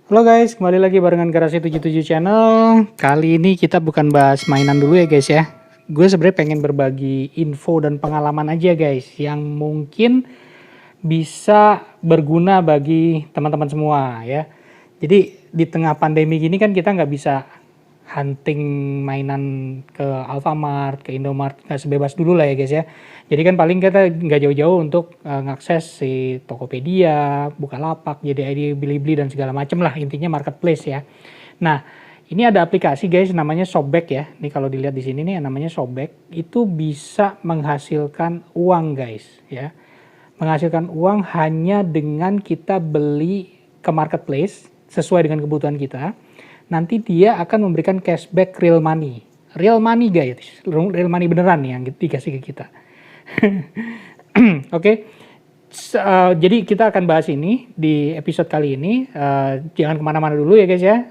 Halo guys, kembali lagi barengan Garasi 77 Channel. Kali ini kita bukan bahas mainan dulu ya guys ya. Gue sebenarnya pengen berbagi info dan pengalaman aja guys, yang mungkin bisa berguna bagi teman-teman semua ya. Jadi di tengah pandemi gini kan kita nggak bisa hunting mainan ke Alfamart, ke Indomart, nggak sebebas dulu lah ya guys ya. Jadi kan paling kita nggak jauh-jauh untuk ngakses si Tokopedia, Bukalapak, JDID, Bilibili dan segala macam lah, intinya marketplace ya. Nah, ini ada aplikasi guys namanya Shopback ya. Ini kalau dilihat di sini nih namanya Shopback, itu bisa menghasilkan uang guys ya. Menghasilkan uang hanya dengan kita beli ke marketplace sesuai dengan kebutuhan kita. Nanti dia akan memberikan cashback real money. Real money guys, real money beneran nih yang dikasih ke kita. Oke. Jadi kita akan bahas ini di episode kali ini. Jangan kemana-mana dulu ya guys ya.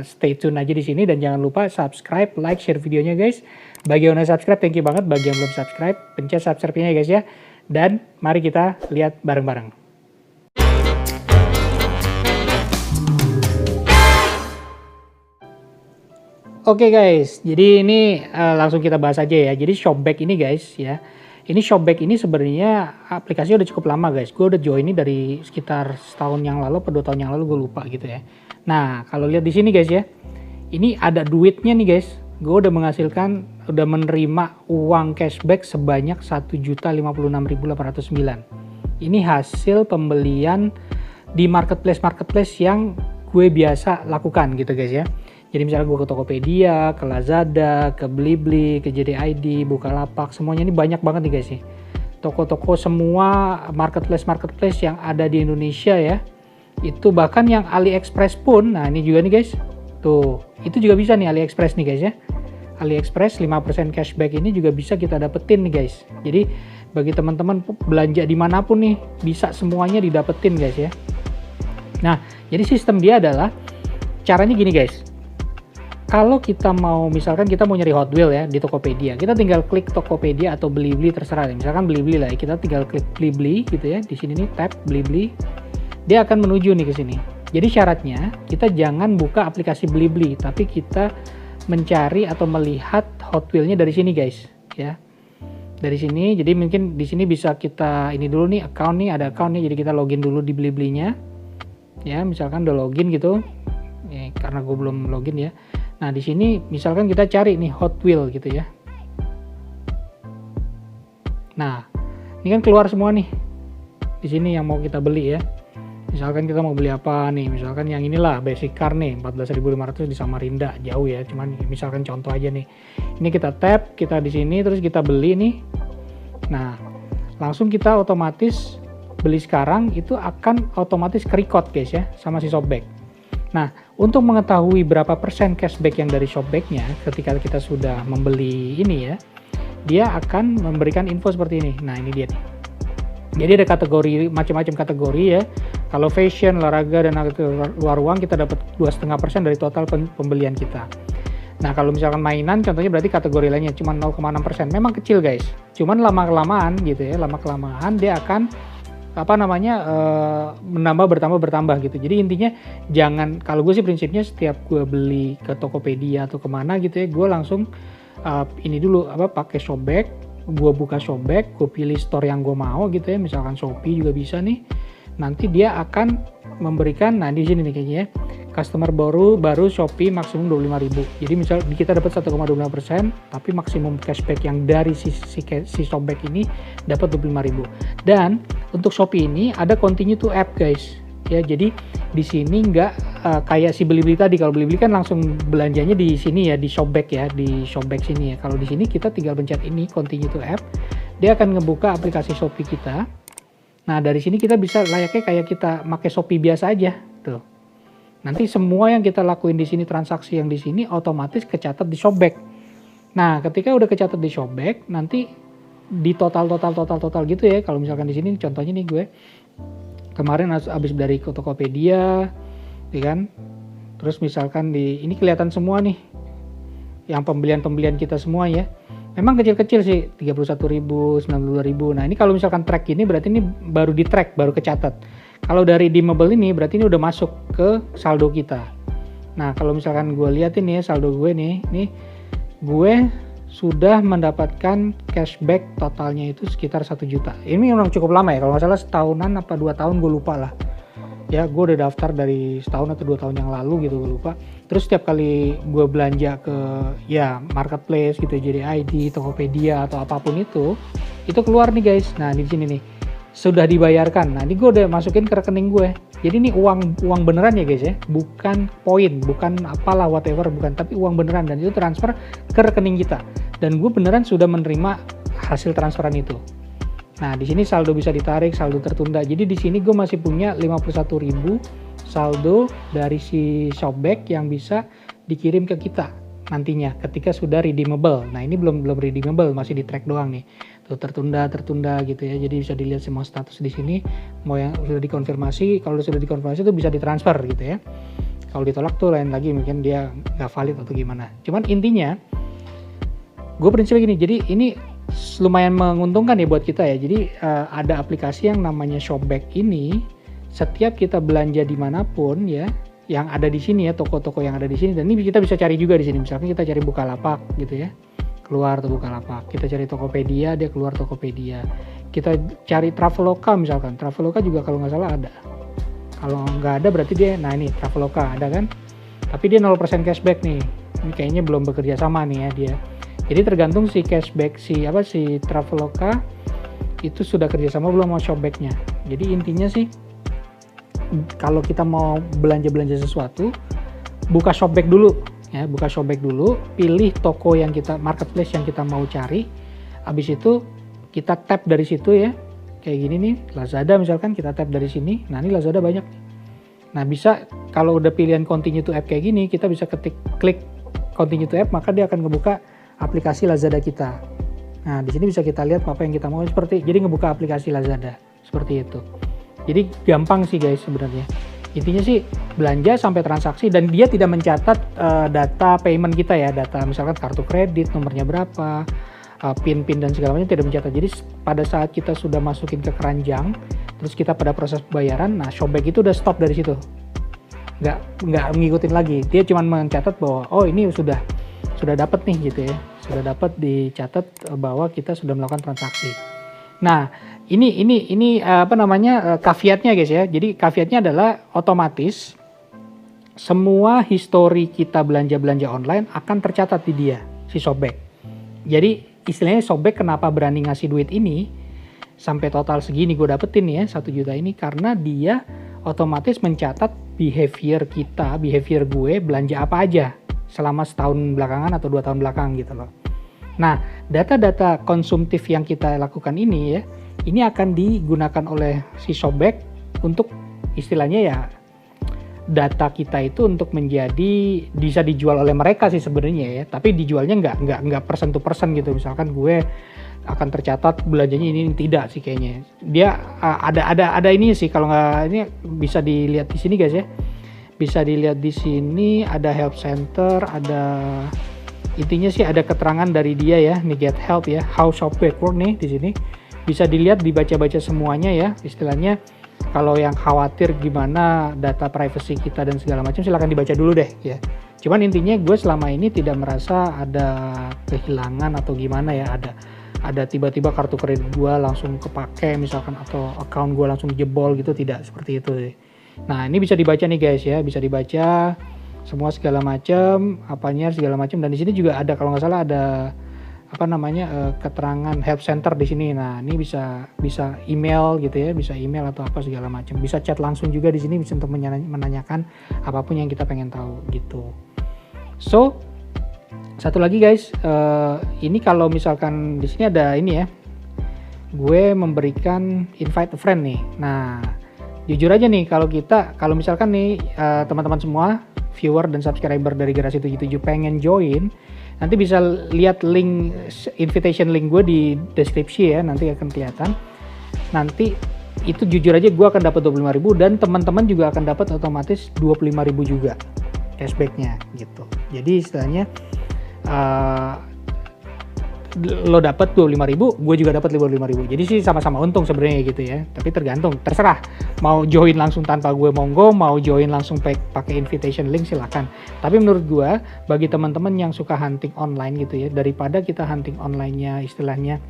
Stay tune aja di sini dan jangan lupa subscribe, like, share videonya guys. Bagi yang udah subscribe, thank you banget. Bagi yang belum subscribe, pencet subscribe-nya ya guys ya. Dan mari kita lihat bareng-bareng. Oke guys, jadi ini langsung kita bahas aja ya. Jadi Shopback ini guys ya. Ini Shopback ini sebenarnya aplikasinya udah cukup lama guys. Gue udah join ini dari sekitar setahun yang lalu atau 2 tahun yang lalu, gue lupa gitu ya. Nah kalau lihat di sini guys ya, ini ada duitnya nih guys. Gue udah udah menerima uang cashback sebanyak 1.056.809. Ini hasil pembelian di marketplace yang gue biasa lakukan gitu guys ya. Jadi misalnya gue ke Tokopedia, ke Lazada, ke Bilibili, ke JDID, Bukalapak, semuanya ini banyak banget nih guys nih. Toko-toko semua marketplace yang ada di Indonesia ya. Itu bahkan yang AliExpress pun, nah ini juga nih guys. Tuh, itu juga bisa nih AliExpress nih guys ya. AliExpress 5% cashback ini juga bisa kita dapetin nih guys. Jadi bagi teman-teman belanja dimanapun nih, bisa semuanya didapetin guys ya. Nah, jadi sistem dia adalah, caranya gini guys. Kalau kita mau, misalkan kita mau nyari Hot Wheels ya di Tokopedia, kita tinggal klik Tokopedia atau Bilibili terserah. Misalkan Bilibili lah, kita tinggal klik Bilibili gitu ya. Di sini nih tab Bilibili, dia akan menuju nih ke sini. Jadi syaratnya kita jangan buka aplikasi Bilibili, tapi kita mencari atau melihat Hot Wheels-nya dari sini guys, ya. Dari sini, jadi mungkin di sini bisa kita ini dulu nih account nih, ada account nih, jadi kita login dulu di Bilibili-nya. Ya, misalkan udah login gitu. Ya, karena gue belum login ya. Nah, di sini misalkan kita cari nih Hot Wheels gitu ya. Nah, ini kan keluar semua nih. Di sini yang mau kita beli ya. Misalkan kita mau beli apa nih? Misalkan yang inilah basic car nih, 14.500 di Samarinda, jauh ya. Cuman misalkan contoh aja nih. Ini kita tap, kita di sini terus kita beli nih. Nah, langsung kita otomatis beli sekarang itu akan otomatis ke-record guys ya sama si Shopback. Nah, untuk mengetahui berapa persen cashback yang dari Shopback-nya ketika kita sudah membeli ini ya, dia akan memberikan info seperti ini. Nah, ini dia nih. Jadi ada kategori, macam-macam kategori ya. Kalau fashion, olahraga, dan luar ruang kita dapat 2,5% dari total pembelian kita. Nah, kalau misalkan mainan, contohnya berarti kategori lainnya cuma 0,6%. Memang kecil guys. Cuman lama-kelamaan gitu ya, lama-kelamaan dia akan menambah bertambah gitu. Jadi intinya jangan, kalau gue sih prinsipnya setiap gue beli ke Tokopedia atau kemana gitu ya, gue langsung ini dulu pakai Shopback, gue buka Shopback, gue pilih store yang gue mau gitu ya, misalkan Shopee juga bisa nih. Nanti dia akan memberikan, nah di sini nih kayaknya ya, customer baru Shopee maksimum 25.000. Jadi misal kita dapat 1,25%, tapi maksimum cashback yang dari si Shopback ini dapat 25.000. Dan untuk Shopee ini ada continue to app guys. Ya, jadi di sini nggak kayak si Bilibili tadi. Kalau Bilibili kan langsung belanjanya di sini ya, di Shopback ya, di Shopback sini ya. Kalau di sini kita tinggal pencet ini continue to app, dia akan ngebuka aplikasi Shopee kita. Nah, dari sini kita bisa layaknya kayak kita pakai Shopee biasa aja tuh. Nanti semua yang kita lakuin di sini, transaksi yang di sini otomatis kecatat di Shopback. Nah, ketika udah kecatat di Shopback, nanti di total gitu ya. Kalau misalkan di sini contohnya nih gue kemarin habis dari Tokopedia, ya kan? Terus misalkan di ini kelihatan semua nih yang pembelian kita semua ya. Memang kecil-kecil sih, 31.000, 92.000. Nah, ini kalau misalkan track ini berarti ini baru di track, baru kecatat. Kalau dari dimmable ini berarti ini udah masuk ke saldo kita. Nah kalau misalkan gue lihat ini ya saldo gue nih gue sudah mendapatkan cashback totalnya itu sekitar 1 juta. Ini memang cukup lama ya, kalau nggak salah setahunan apa 2 tahun gue lupa lah. Ya gue udah daftar dari setahun atau 2 tahun yang lalu gitu, gue lupa. Terus setiap kali gue belanja ke ya marketplace gitu, jadi ID, Tokopedia atau apapun itu keluar nih guys. Nah di sini nih sudah dibayarkan. Nah ini gue udah masukin ke rekening gue. Jadi ini uang beneran ya guys ya, bukan poin, bukan apalah whatever, bukan, tapi uang beneran, dan itu transfer ke rekening kita. Dan gue beneran sudah menerima hasil transferan itu. Nah, di sini saldo bisa ditarik, saldo tertunda. Jadi di sini gue masih punya 51.000 saldo dari si Shopback yang bisa dikirim ke kita nantinya ketika sudah redeemable. Nah, ini belum redeemable, masih di track doang nih. Tuh tertunda gitu ya. Jadi bisa dilihat semua status di sini. Mau yang sudah dikonfirmasi, kalau sudah dikonfirmasi itu bisa ditransfer gitu ya. Kalau ditolak tuh lain lagi, mungkin dia nggak valid atau gimana. Cuman intinya gue prinsipnya gini, jadi ini lumayan menguntungkan ya buat kita ya. Jadi ada aplikasi yang namanya Shopback ini. Setiap kita belanja dimanapun ya, yang ada di sini ya, toko-toko yang ada di sini, dan ini kita bisa cari juga di sini. Misalkan kita cari Bukalapak gitu ya, keluar tuh Bukalapak. Kita cari Tokopedia, dia keluar Tokopedia. Kita cari Traveloka misalkan, Traveloka juga kalau nggak salah ada. Kalau nggak ada berarti dia, nah ini Traveloka ada kan, tapi dia 0% cashback nih. Ini kayaknya belum bekerja sama nih ya dia. Jadi tergantung si cashback si Traveloka itu sudah kerjasama belum sama Shopback-nya. Jadi intinya sih kalau kita mau belanja sesuatu, buka Shopback dulu ya, buka Shopback dulu, pilih toko yang kita, marketplace yang kita mau cari. Habis itu kita tap dari situ ya. Kayak gini nih, Lazada misalkan, kita tap dari sini. Nah, ini Lazada banyak. Nah, bisa kalau udah pilihan continue to app kayak gini, kita bisa klik continue to app, maka dia akan ngebuka aplikasi Lazada kita. Nah, di sini bisa kita lihat apa yang kita mau, jadi ngebuka aplikasi Lazada seperti itu. Jadi gampang sih guys sebenarnya. Intinya sih belanja sampai transaksi, dan dia tidak mencatat data payment kita ya, data misalkan kartu kredit, nomornya berapa, PIN dan segala macam tidak mencatat. Jadi pada saat kita sudah masukin ke keranjang, terus kita pada proses pembayaran, nah Shopback itu udah stop dari situ. Nggak ngikutin lagi. Dia cuma mencatat bahwa oh ini sudah dapat nih gitu ya, sudah dapat dicatat bahwa kita sudah melakukan transaksi. Nah ini caveatnya guys ya. Jadi caveatnya adalah otomatis semua histori kita belanja online akan tercatat di dia si Shopback. Jadi istilahnya Shopback kenapa berani ngasih duit ini sampai total segini gue dapetin ya 1 juta ini, karena dia otomatis mencatat behavior gue belanja apa aja selama setahun belakangan atau 2 tahun belakang gitu loh. Nah, data-data konsumtif yang kita lakukan ini ya, ini akan digunakan oleh si Shopback untuk istilahnya ya, data kita itu untuk menjadi bisa dijual oleh mereka sih sebenarnya ya, tapi dijualnya nggak persen to persen gitu. Misalkan gue akan tercatat belanjanya ini, tidak sih kayaknya. Dia ada ini sih, kalau nggak ini bisa dilihat di sini guys ya. Bisa dilihat di sini ada help center, ada intinya sih ada keterangan dari dia ya, nih get help ya, how Shopback work nih di sini. Bisa dilihat, dibaca-baca semuanya ya, istilahnya kalau yang khawatir gimana data privacy kita dan segala macam, silahkan dibaca dulu deh ya. Cuman intinya gue selama ini tidak merasa ada kehilangan atau gimana ya, ada tiba-tiba kartu kredit gue langsung kepake misalkan, atau account gue langsung jebol gitu, tidak seperti itu sih. Nah ini bisa dibaca nih guys ya, bisa dibaca semua segala macam, apanya segala macam, dan di sini juga ada kalau nggak salah ada keterangan help center di sini. Nah ini bisa email gitu ya, bisa email atau apa segala macam, bisa chat langsung juga di sini, bisa untuk menanyakan apapun yang kita pengen tahu gitu. So satu lagi guys, ini kalau misalkan di sini ada ini ya, gue memberikan invite a friend nih. Nah jujur aja nih, kalau misalkan nih teman-teman semua viewer dan subscriber dari Garasi 77 pengen join, nanti bisa lihat link invitation link gue di deskripsi ya, nanti akan kelihatan. Nanti itu jujur aja gue akan dapat 25.000 dan teman-teman juga akan dapat otomatis 25.000 juga cashbacknya gitu. Jadi istilahnya lo dapat 25.000, gue juga dapat 25.000. Jadi sih sama-sama untung sebenarnya gitu ya. Tapi tergantung, terserah. Mau join langsung tanpa gue monggo, mau join langsung pakai invitation link silakan. Tapi menurut gue, bagi teman-teman yang suka hunting online gitu ya, daripada kita hunting online-nya istilahnya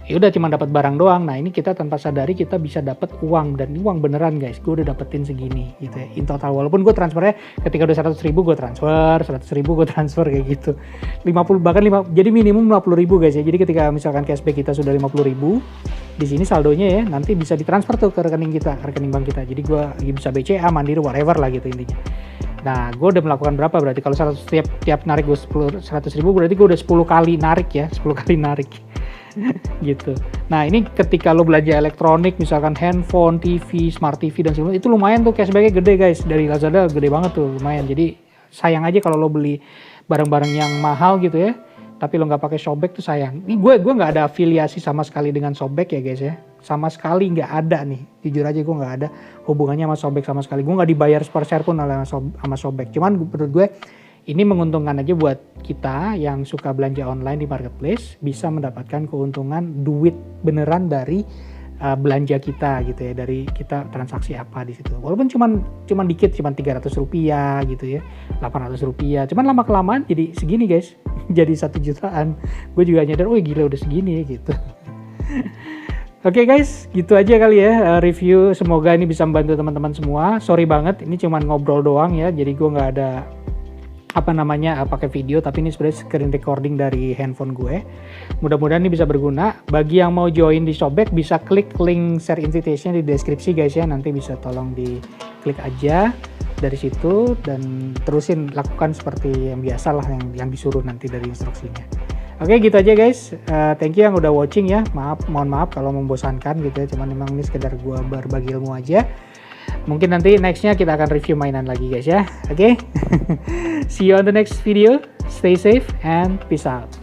ya udah cuma dapat barang doang. Nah ini kita tanpa sadari kita bisa dapat uang, dan ini uang beneran guys. Gue udah dapetin segini gitu ya in total, walaupun gue transfernya ketika udah 100.000 gue transfer, 100.000 gue transfer kayak gitu, 50 bahkan 5, jadi minimum 50.000 guys ya. Jadi ketika misalkan cashback kita sudah 50.000 di sini saldonya ya nanti bisa ditransfer tuh ke rekening kita, ke rekening bank kita. Jadi gue bisa BCA, Mandiri, whatever lah gitu intinya. Nah gue udah melakukan berapa berarti kalau tiap narik gue 100.000 berarti gue udah 10 kali narik ya, 10 kali narik gitu. Nah ini ketika lo belanja elektronik misalkan handphone, TV, smart TV dan sebagainya, itu lumayan tuh cashbacknya gede guys. Dari Lazada gede banget tuh, lumayan. Jadi sayang aja kalau lo beli barang-barang yang mahal gitu ya, tapi lo nggak pakai Shopback tuh sayang. Ini gue nggak ada afiliasi sama sekali dengan Shopback ya guys ya, sama sekali nggak ada nih. Jujur aja gue nggak ada hubungannya sama Shopback sama sekali. Gue nggak dibayar per-share pun sama Shopback. Cuman menurut gue ini menguntungkan aja buat kita yang suka belanja online di marketplace, bisa mendapatkan keuntungan duit beneran dari belanja kita gitu ya, dari kita transaksi apa di situ. Walaupun cuman dikit, cuman 300 rupiah gitu ya, 800 rupiah. Cuman lama kelamaan jadi segini guys, jadi 1 jutaan. Gue juga nyadar, oh gila udah segini ya gitu. Oke guys, gitu aja kali ya review. Semoga ini bisa membantu teman-teman semua. Sorry banget, ini cuman ngobrol doang ya, jadi gue nggak ada pakai video, tapi ini sebenarnya screen recording dari handphone gue. Mudah-mudahan ini bisa berguna. Bagi yang mau join di Shopback bisa klik link share invitation di deskripsi guys ya, nanti bisa tolong diklik aja dari situ dan terusin lakukan seperti yang biasa lah, yang disuruh nanti dari instruksinya. Oke gitu aja guys, thank you yang udah watching ya. Mohon maaf kalau membosankan gitu ya, cuman memang ini sekedar gue berbagi ilmu aja. Mungkin nanti nextnya kita akan review mainan lagi guys ya. Oke. See you on the next video. Stay safe and peace out.